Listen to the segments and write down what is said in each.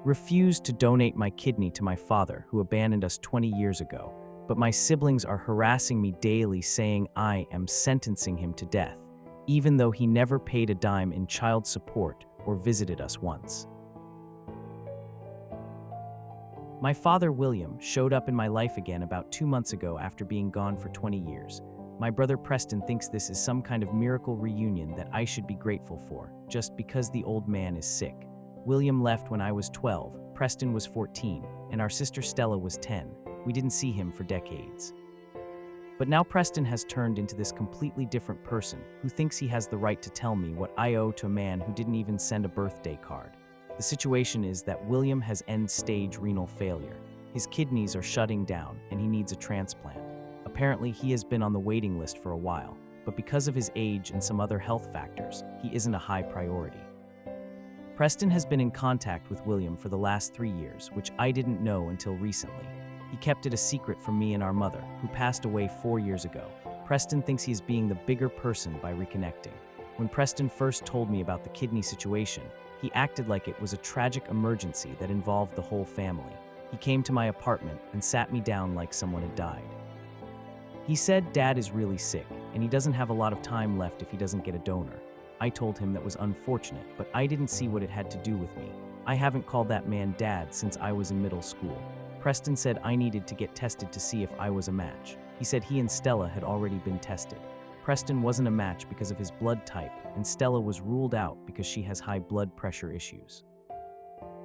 refused to donate my kidney to my father, who abandoned us 20 years ago, but my siblings are harassing me daily saying I am sentencing him to death, even though he never paid a dime in child support or visited us once. My father, William, showed up in my life again about 2 months ago after being gone for 20 years. My brother Preston thinks this is some kind of miracle reunion that I should be grateful for, just because the old man is sick. William left when I was 12, Preston was 14, and our sister Stella was 10. We didn't see him for decades. But now Preston has turned into this completely different person who thinks he has the right to tell me what I owe to a man who didn't even send a birthday card. The situation is that William has end-stage renal failure. His kidneys are shutting down and he needs a transplant. Apparently, he has been on the waiting list for a while, but because of his age and some other health factors, he isn't a high priority. Preston has been in contact with William for the last 3 years, which I didn't know until recently. He kept it a secret from me and our mother, who passed away 4 years ago. Preston thinks he is being the bigger person by reconnecting. When Preston first told me about the kidney situation, he acted like it was a tragic emergency that involved the whole family. He came to my apartment and sat me down like someone had died. He said Dad is really sick, and he doesn't have a lot of time left if he doesn't get a donor. I told him that was unfortunate, but I didn't see what it had to do with me. I haven't called that man Dad since I was in middle school. Preston said I needed to get tested to see if I was a match. He said he and Stella had already been tested. Preston wasn't a match because of his blood type, and Stella was ruled out because she has high blood pressure issues.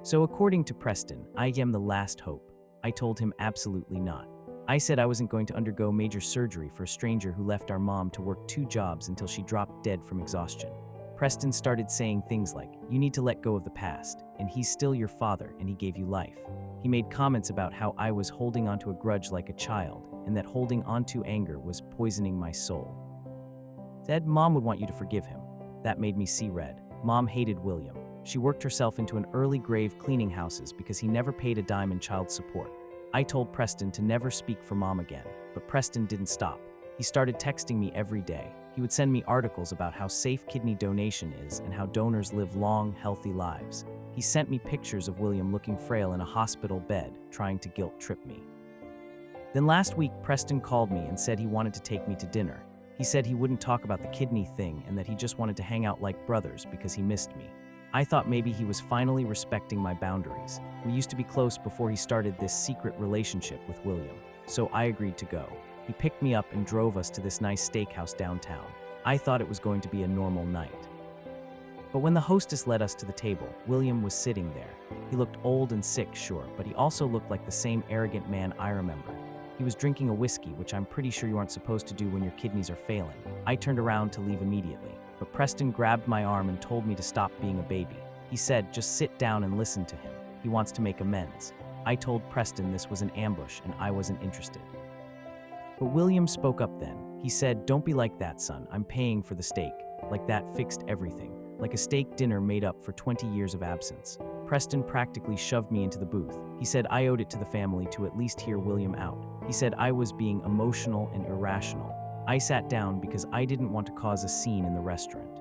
So according to Preston, I am the last hope. I told him absolutely not. I said I wasn't going to undergo major surgery for a stranger who left our mom to work 2 jobs until she dropped dead from exhaustion. Preston started saying things like, "You need to let go of the past, and he's still your father and he gave you life." He made comments about how I was holding onto a grudge like a child, and that holding onto anger was poisoning my soul. Said Mom would want you to forgive him. That made me see red. Mom hated William. She worked herself into an early grave cleaning houses because he never paid a dime in child support. I told Preston to never speak for Mom again, but Preston didn't stop. He started texting me every day. He would send me articles about how safe kidney donation is and how donors live long, healthy lives. He sent me pictures of William looking frail in a hospital bed, trying to guilt trip me. Then last week, Preston called me and said he wanted to take me to dinner. He said he wouldn't talk about the kidney thing and that he just wanted to hang out like brothers because he missed me. I thought maybe he was finally respecting my boundaries. We used to be close before he started this secret relationship with William, so I agreed to go. He picked me up and drove us to this nice steakhouse downtown. I thought it was going to be a normal night. But when the hostess led us to the table, William was sitting there. He looked old and sick, sure, but he also looked like the same arrogant man I remembered. He was drinking a whiskey, which I'm pretty sure you aren't supposed to do when your kidneys are failing. I turned around to leave immediately, but Preston grabbed my arm and told me to stop being a baby. He said, just sit down and listen to him. He wants to make amends. I told Preston this was an ambush and I wasn't interested. But William spoke up then. He said, don't be like that, son. I'm paying for the steak. Like that fixed everything. Like a steak dinner made up for 20 years of absence. Preston practically shoved me into the booth. He said I owed it to the family to at least hear William out. He said I was being emotional and irrational. I sat down because I didn't want to cause a scene in the restaurant.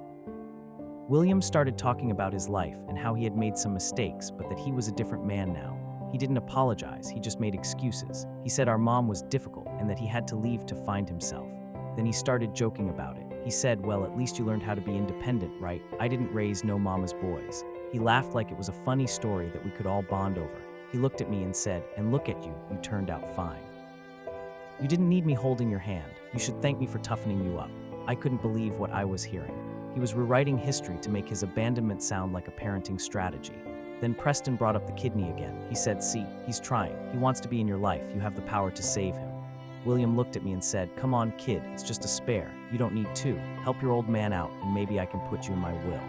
William started talking about his life and how he had made some mistakes, but that he was a different man now. He didn't apologize, he just made excuses. He said our mom was difficult and that he had to leave to find himself. Then he started joking about it. He said, well, at least you learned how to be independent, right? I didn't raise no mama's boys. He laughed like it was a funny story that we could all bond over. He looked at me and said, and look at you, you turned out fine. You didn't need me holding your hand. You should thank me for toughening you up. I couldn't believe what I was hearing. He was rewriting history to make his abandonment sound like a parenting strategy. Then Preston brought up the kidney again. He said, see, he's trying. He wants to be in your life. You have the power to save him. William looked at me and said, come on, kid, it's just a spare. You don't need 2. Help your old man out, and maybe I can put you in my will.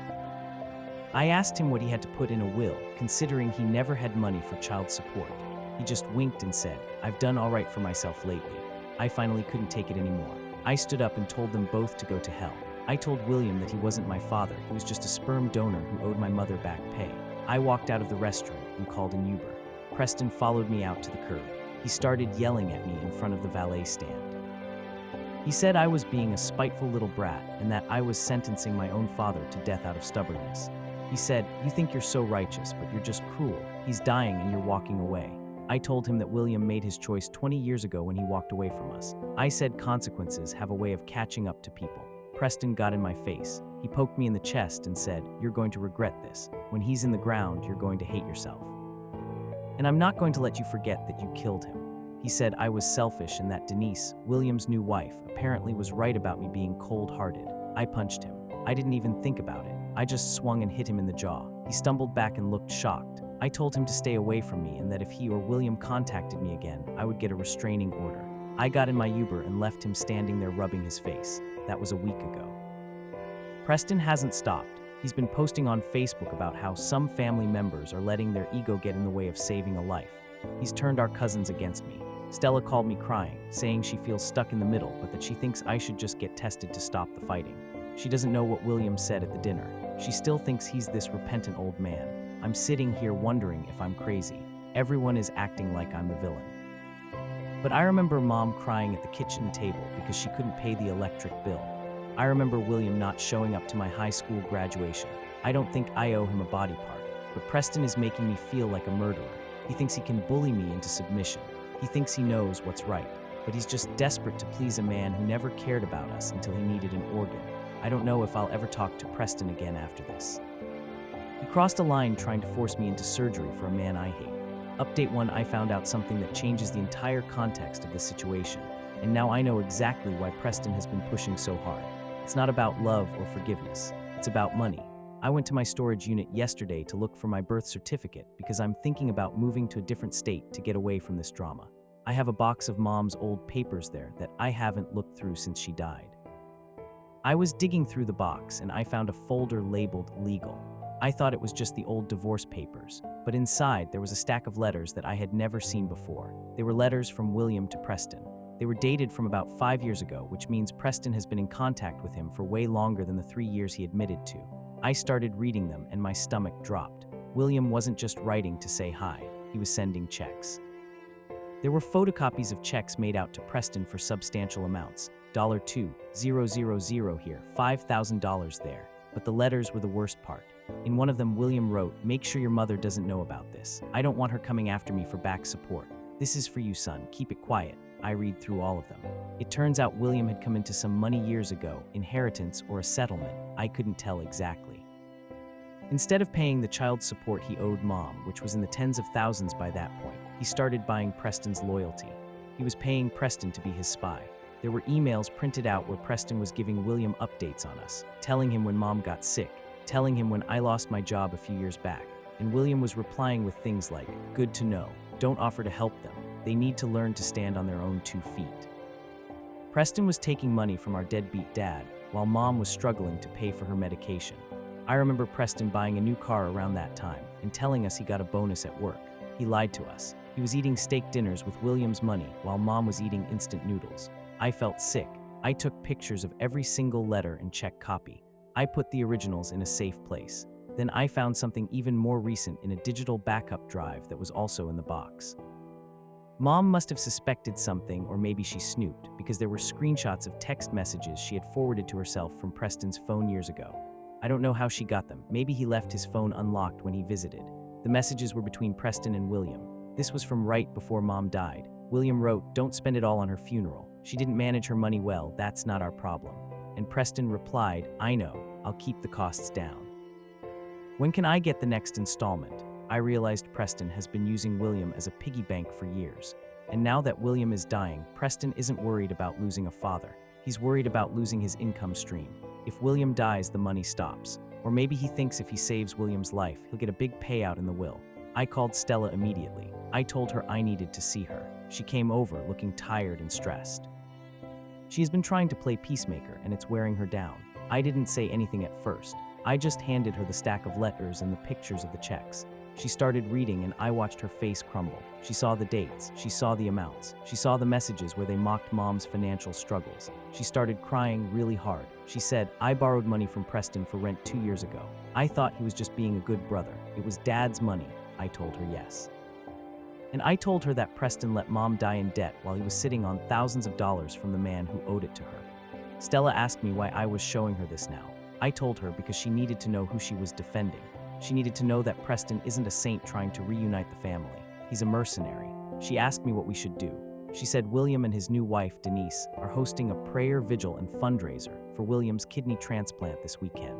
I asked him what he had to put in a will, considering he never had money for child support. He just winked and said, I've done all right for myself lately. I finally couldn't take it anymore. I stood up and told them both to go to hell. I told William that he wasn't my father, he was just a sperm donor who owed my mother back pay. I walked out of the restaurant and called an Uber. Preston followed me out to the curb. He started yelling at me in front of the valet stand. He said I was being a spiteful little brat and that I was sentencing my own father to death out of stubbornness. He said, "You think you're so righteous, but you're just cruel. He's dying and you're walking away." I told him that William made his choice 20 years ago when he walked away from us. I said consequences have a way of catching up to people. Preston got in my face. He poked me in the chest and said, "You're going to regret this. When he's in the ground, you're going to hate yourself. And I'm not going to let you forget that you killed him." He said I was selfish and that Denise, William's new wife, apparently was right about me being cold-hearted. I punched him. I didn't even think about it. I just swung and hit him in the jaw. He stumbled back and looked shocked. I told him to stay away from me and that if he or William contacted me again, I would get a restraining order. I got in my Uber and left him standing there rubbing his face. That was a week ago. Preston hasn't stopped. He's been posting on Facebook about how some family members are letting their ego get in the way of saving a life. He's turned our cousins against me. Stella called me crying, saying she feels stuck in the middle, but that she thinks I should just get tested to stop the fighting. She doesn't know what William said at the dinner. She still thinks he's this repentant old man. I'm sitting here wondering if I'm crazy. Everyone is acting like I'm the villain. But I remember Mom crying at the kitchen table because she couldn't pay the electric bill. I remember William not showing up to my high school graduation. I don't think I owe him a body part, but Preston is making me feel like a murderer. He thinks he can bully me into submission. He thinks he knows what's right, but he's just desperate to please a man who never cared about us until he needed an organ. I don't know if I'll ever talk to Preston again after this. He crossed a line trying to force me into surgery for a man I hate. Update 1, I found out something that changes the entire context of the situation, and now I know exactly why Preston has been pushing so hard. It's not about love or forgiveness. It's about money. I went to my storage unit yesterday to look for my birth certificate because I'm thinking about moving to a different state to get away from this drama. I have a box of Mom's old papers there that I haven't looked through since she died. I was digging through the box and I found a folder labeled legal. I thought it was just the old divorce papers, but inside there was a stack of letters that I had never seen before. They were letters from William to Preston. They were dated from about 5 years ago, which means Preston has been in contact with him for way longer than the 3 years he admitted to. I started reading them and my stomach dropped. William wasn't just writing to say hi, he was sending checks. There were photocopies of checks made out to Preston for substantial amounts. $2,000 here, $5,000 there. But the letters were the worst part. In one of them, William wrote, "Make sure your mother doesn't know about this. I don't want her coming after me for back support. This is for you, son. Keep it quiet." I read through all of them. It turns out William had come into some money years ago, inheritance or a settlement. I couldn't tell exactly. Instead of paying the child support he owed Mom, which was in the tens of thousands by that point, he started buying Preston's loyalty. He was paying Preston to be his spy. There were emails printed out where Preston was giving William updates on us, telling him when Mom got sick, telling him when I lost my job a few years back, and William was replying with things like, "Good to know, don't offer to help them. They need to learn to stand on their own 2 feet." Preston was taking money from our deadbeat dad, while Mom was struggling to pay for her medication. I remember Preston buying a new car around that time and telling us he got a bonus at work. He lied to us. He was eating steak dinners with William's money while Mom was eating instant noodles. I felt sick. I took pictures of every single letter and check copy. I put the originals in a safe place. Then I found something even more recent in a digital backup drive that was also in the box. Mom must have suspected something, or maybe she snooped, because there were screenshots of text messages she had forwarded to herself from Preston's phone years ago. I don't know how she got them. Maybe he left his phone unlocked when he visited. The messages were between Preston and William. This was from right before Mom died. William wrote, "Don't spend it all on her funeral. She didn't manage her money well, that's not our problem." And Preston replied, "I know, I'll keep the costs down." When can I get the next installment? I realized Preston has been using William as a piggy bank for years. And now that William is dying, Preston isn't worried about losing a father. He's worried about losing his income stream. If William dies, the money stops. Or maybe he thinks if he saves William's life, he'll get a big payout in the will. I called Stella immediately. I told her I needed to see her. She came over looking tired and stressed. She has been trying to play peacemaker and it's wearing her down. I didn't say anything at first. I just handed her the stack of letters and the pictures of the checks. She started reading and I watched her face crumble. She saw the dates, she saw the amounts, she saw the messages where they mocked Mom's financial struggles. She started crying really hard. She said, "I borrowed money from Preston for rent 2 years ago. I thought he was just being a good brother. It was Dad's money." I told her yes. And I told her that Preston let Mom die in debt while he was sitting on thousands of dollars from the man who owed it to her. Stella asked me why I was showing her this now. I told her because she needed to know who she was defending. She needed to know that Preston isn't a saint trying to reunite the family. He's a mercenary. She asked me what we should do. She said William and his new wife, Denise, are hosting a prayer vigil and fundraiser for William's kidney transplant this weekend.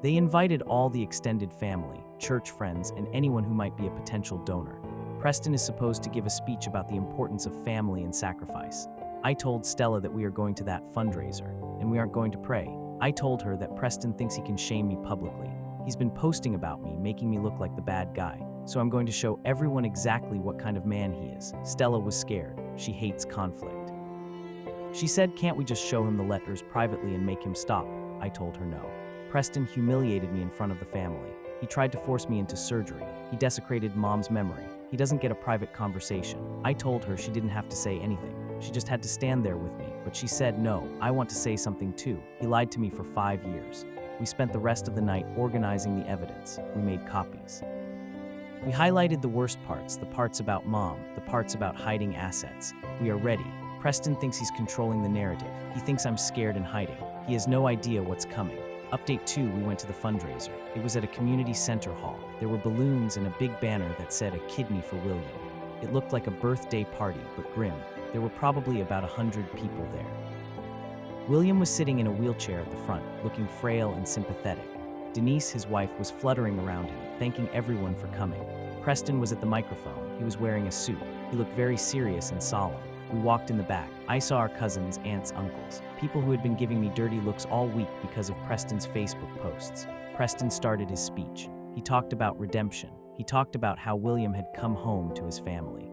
They invited all the extended family, church friends, and anyone who might be a potential donor. Preston is supposed to give a speech about the importance of family and sacrifice. I told Stella that we are going to that fundraiser, and we aren't going to pray. I told her that Preston thinks he can shame me publicly. He's been posting about me, making me look like the bad guy. So I'm going to show everyone exactly what kind of man he is. Stella was scared. She hates conflict. She said, can't we just show him the letters privately and make him stop? I told her no. Preston humiliated me in front of the family. He tried to force me into surgery. He desecrated Mom's memory. He doesn't get a private conversation. I told her she didn't have to say anything. She just had to stand there with me. But she said, no, I want to say something too. He lied to me for 5 years. We spent the rest of the night organizing the evidence. We made copies. We highlighted the worst parts, the parts about Mom, the parts about hiding assets. We are ready. Preston thinks he's controlling the narrative. He thinks I'm scared and hiding. He has no idea what's coming. Update 2, we went to the fundraiser. It was at a community center hall. There were balloons and a big banner that said a kidney for William. It looked like a birthday party, but grim. There were probably about 100 people there. William was sitting in a wheelchair at the front, looking frail and sympathetic. Denise, his wife, was fluttering around him, thanking everyone for coming. Preston was at the microphone. He was wearing a suit. He looked very serious and solemn. We walked in the back. I saw our cousins, aunts, uncles, people who had been giving me dirty looks all week because of Preston's Facebook posts. Preston started his speech. He talked about redemption. He talked about how William had come home to his family.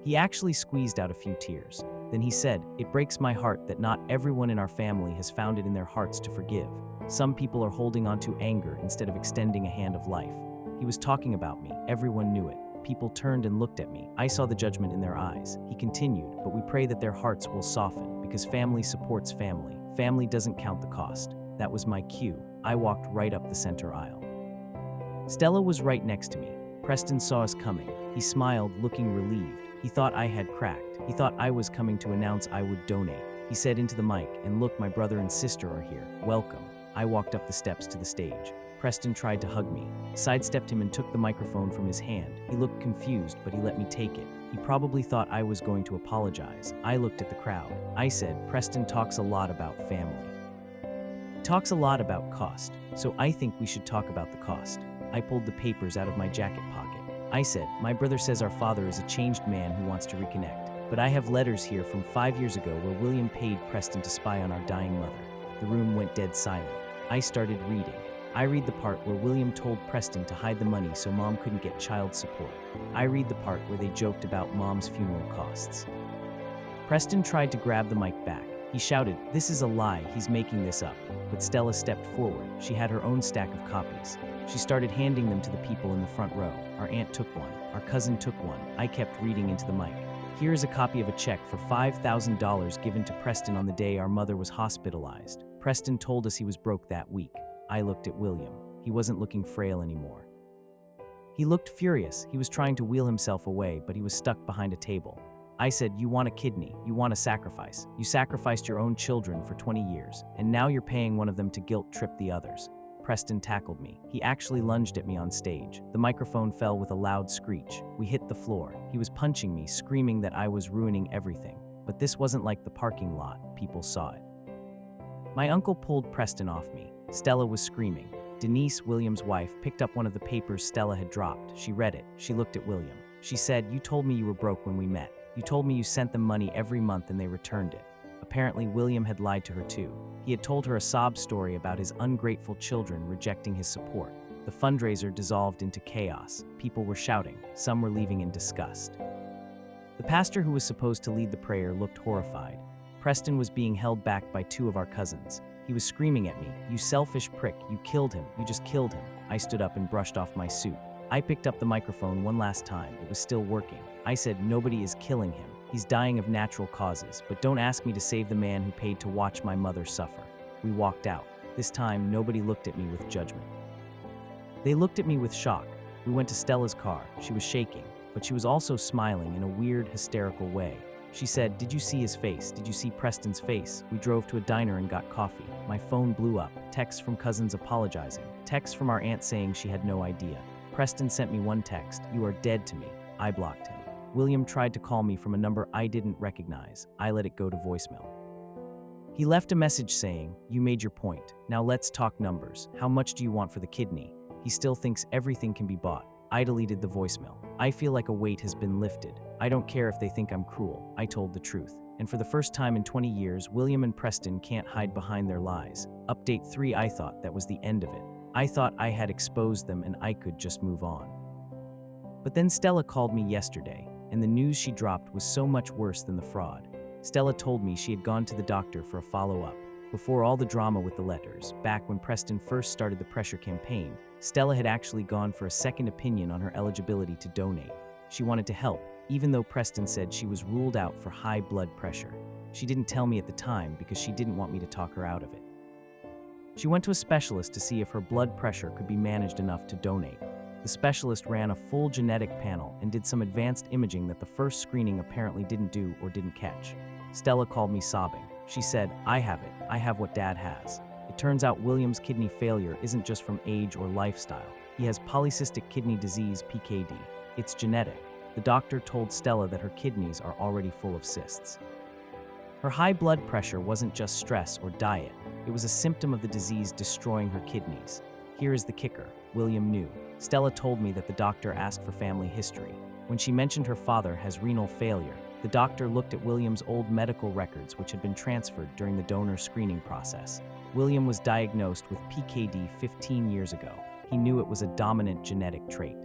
He actually squeezed out a few tears. Then he said, "It breaks my heart that not everyone in our family has found it in their hearts to forgive. Some people are holding on to anger instead of extending a hand of life." He was talking about me. Everyone knew it. People turned and looked at me. I saw the judgment in their eyes. He continued, "But we pray that their hearts will soften, because family supports family. Family doesn't count the cost." That was my cue. I walked right up the center aisle. Stella was right next to me. Preston saw us coming. He smiled, looking relieved. He thought I had cracked. He thought I was coming to announce I would donate. He said into the mic, "And look, my brother and sister are here. Welcome." I walked up the steps to the stage. Preston tried to hug me, sidestepped him and took the microphone from his hand. He looked confused, but he let me take it. He probably thought I was going to apologize. I looked at the crowd. I said, "Preston talks a lot about family. He talks a lot about cost, so I think we should talk about the cost." I pulled the papers out of my jacket pocket. I said, "My brother says our father is a changed man who wants to reconnect. But I have letters here from 5 years ago where William paid Preston to spy on our dying mother." The room went dead silent. I started reading. I read the part where William told Preston to hide the money so Mom couldn't get child support. I read the part where they joked about Mom's funeral costs. Preston tried to grab the mic back. He shouted, "This is a lie, he's making this up." But Stella stepped forward. She had her own stack of copies. She started handing them to the people in the front row. Our aunt took one. Our cousin took one. I kept reading into the mic. "Here is a copy of a check for $5,000 given to Preston on the day our mother was hospitalized. Preston told us he was broke that week." I looked at William. He wasn't looking frail anymore. He looked furious. He was trying to wheel himself away, but he was stuck behind a table. I said, "You want a kidney. You want a sacrifice. You sacrificed your own children for 20 years, and now you're paying one of them to guilt trip the others." Preston tackled me. He actually lunged at me on stage. The microphone fell with a loud screech. We hit the floor. He was punching me, screaming that I was ruining everything. But this wasn't like the parking lot. People saw it. My uncle pulled Preston off me. Stella was screaming. Denise, William's wife, picked up one of the papers Stella had dropped. She read it. She looked at William. She said, "You told me you were broke when we met. You told me you sent them money every month and they returned it." Apparently, William had lied to her too. He had told her a sob story about his ungrateful children rejecting his support. The fundraiser dissolved into chaos. People were shouting. Some were leaving in disgust. The pastor who was supposed to lead the prayer looked horrified. Preston was being held back by 2 of our cousins. He was screaming at me, "You selfish prick, you killed him, you just killed him." I stood up and brushed off my suit. I picked up the microphone one last time. It was still working. I said, "Nobody is killing him. He's dying of natural causes, but don't ask me to save the man who paid to watch my mother suffer." We walked out. This time, nobody looked at me with judgment. They looked at me with shock. We went to Stella's car. She was shaking, but she was also smiling in a weird, hysterical way. She said, "Did you see his face? Did you see Preston's face? We drove to a diner and got coffee." My phone blew up. Texts from cousins apologizing. Texts from our aunt saying she had no idea. Preston sent me one text, "You are dead to me." I blocked him. William tried to call me from a number I didn't recognize. I let it go to voicemail. He left a message saying, "You made your point. Now let's talk numbers. How much do you want for the kidney?" He still thinks everything can be bought. I deleted the voicemail. I feel like a weight has been lifted. I don't care if they think I'm cruel. I told the truth. And for the first time in 20 years, William and Preston can't hide behind their lies. Update 3. I thought that was the end of it. I thought I had exposed them and I could just move on. But then Stella called me yesterday, and the news she dropped was so much worse than the fraud. Stella told me she had gone to the doctor for a follow-up. Before all the drama with the letters, back when Preston first started the pressure campaign, Stella had actually gone for a second opinion on her eligibility to donate. She wanted to help, even though Preston said she was ruled out for high blood pressure. She didn't tell me at the time because she didn't want me to talk her out of it. She went to a specialist to see if her blood pressure could be managed enough to donate. The specialist ran a full genetic panel and did some advanced imaging that the first screening apparently didn't do or didn't catch. Stella called me sobbing. She said, "I have it. I have what Dad has." It turns out William's kidney failure isn't just from age or lifestyle. He has polycystic kidney disease, PKD. It's genetic. The doctor told Stella that her kidneys are already full of cysts. Her high blood pressure wasn't just stress or diet. It was a symptom of the disease destroying her kidneys. Here is the kicker. William knew. Stella told me that the doctor asked for family history. When she mentioned her father has renal failure, the doctor looked at William's old medical records which had been transferred during the donor screening process. William was diagnosed with PKD 15 years ago. He knew it was a dominant genetic trait.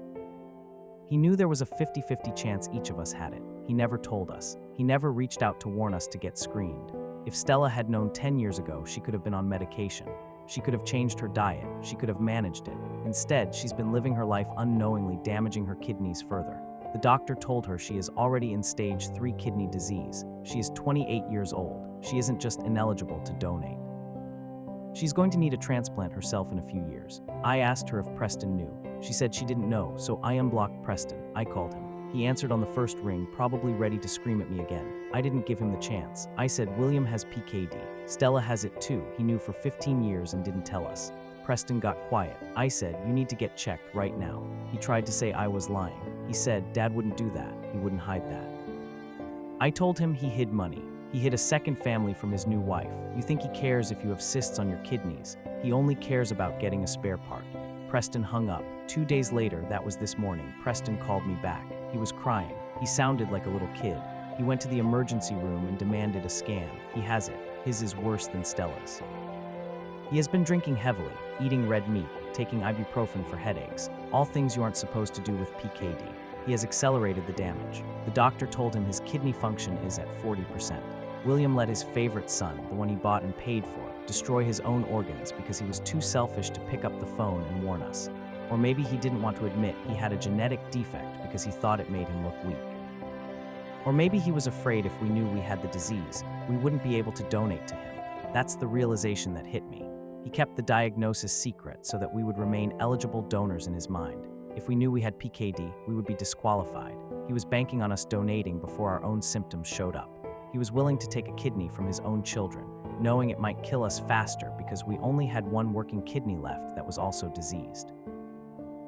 He knew there was a 50-50 chance each of us had it. He never told us. He never reached out to warn us to get screened. If Stella had known 10 years ago, she could have been on medication. She could have changed her diet. She could have managed it. Instead, she's been living her life unknowingly, damaging her kidneys further. The doctor told her she is already in stage 3 kidney disease. She is 28 years old. She isn't just ineligible to donate. She's going to need a transplant herself in a few years. I asked her if Preston knew. She said she didn't know, so I unblocked Preston. I called him. He answered on the first ring, probably ready to scream at me again. I didn't give him the chance. I said, "William has PKD. Stella has it too. He knew for 15 years and didn't tell us." Preston got quiet. I said, "You need to get checked right now." He tried to say I was lying. He said, "Dad wouldn't do that. He wouldn't hide that." I told him he hid money. He hid a second family from his new wife. You think he cares if you have cysts on your kidneys. He only cares about getting a spare part. Preston hung up. 2 days later, that was this morning, Preston called me back. He was crying. He sounded like a little kid. He went to the emergency room and demanded a scan. He has it. His is worse than Stella's. He has been drinking heavily, eating red meat, taking ibuprofen for headaches, all things you aren't supposed to do with PKD. He has accelerated the damage. The doctor told him his kidney function is at 40%. William let his favorite son, the one he bought and paid for, destroy his own organs because he was too selfish to pick up the phone and warn us. Or maybe he didn't want to admit he had a genetic defect because he thought it made him look weak. Or maybe he was afraid if we knew we had the disease, we wouldn't be able to donate to him. That's the realization that hit me. He kept the diagnosis secret so that we would remain eligible donors in his mind. If we knew we had PKD, we would be disqualified. He was banking on us donating before our own symptoms showed up. He was willing to take a kidney from his own children, knowing it might kill us faster because we only had one working kidney left that was also diseased.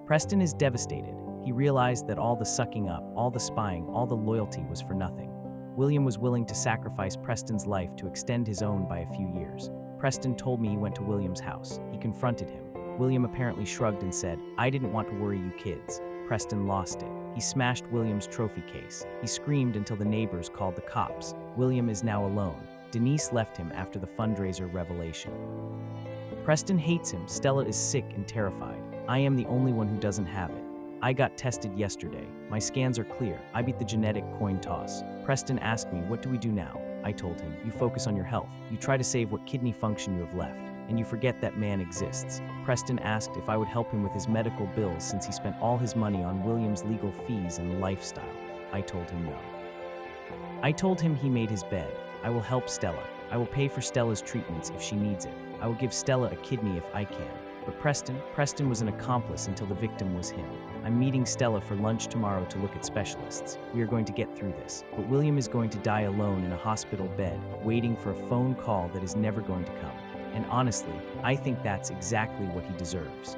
Preston is devastated. He realized that all the sucking up, all the spying, all the loyalty was for nothing. William was willing to sacrifice Preston's life to extend his own by a few years. Preston told me he went to William's house. He confronted him. William apparently shrugged and said, "I didn't want to worry you kids." Preston lost it. He smashed William's trophy case. He screamed until the neighbors called the cops. William is now alone. Denise left him after the fundraiser revelation. Preston hates him. Stella is sick and terrified. I am the only one who doesn't have it. I got tested yesterday. My scans are clear. I beat the genetic coin toss. Preston asked me, "What do we do now?" I told him, "You focus on your health. You try to save what kidney function you have left, and you forget that man exists." Preston asked if I would help him with his medical bills since he spent all his money on William's legal fees and lifestyle. I told him no. I told him he made his bed. I will help Stella. I will pay for Stella's treatments if she needs it. I will give Stella a kidney if I can. But Preston was an accomplice until the victim was him. I'm meeting Stella for lunch tomorrow to look at specialists. We are going to get through this. But William is going to die alone in a hospital bed, waiting for a phone call that is never going to come. and honestly, I think that's exactly what he deserves.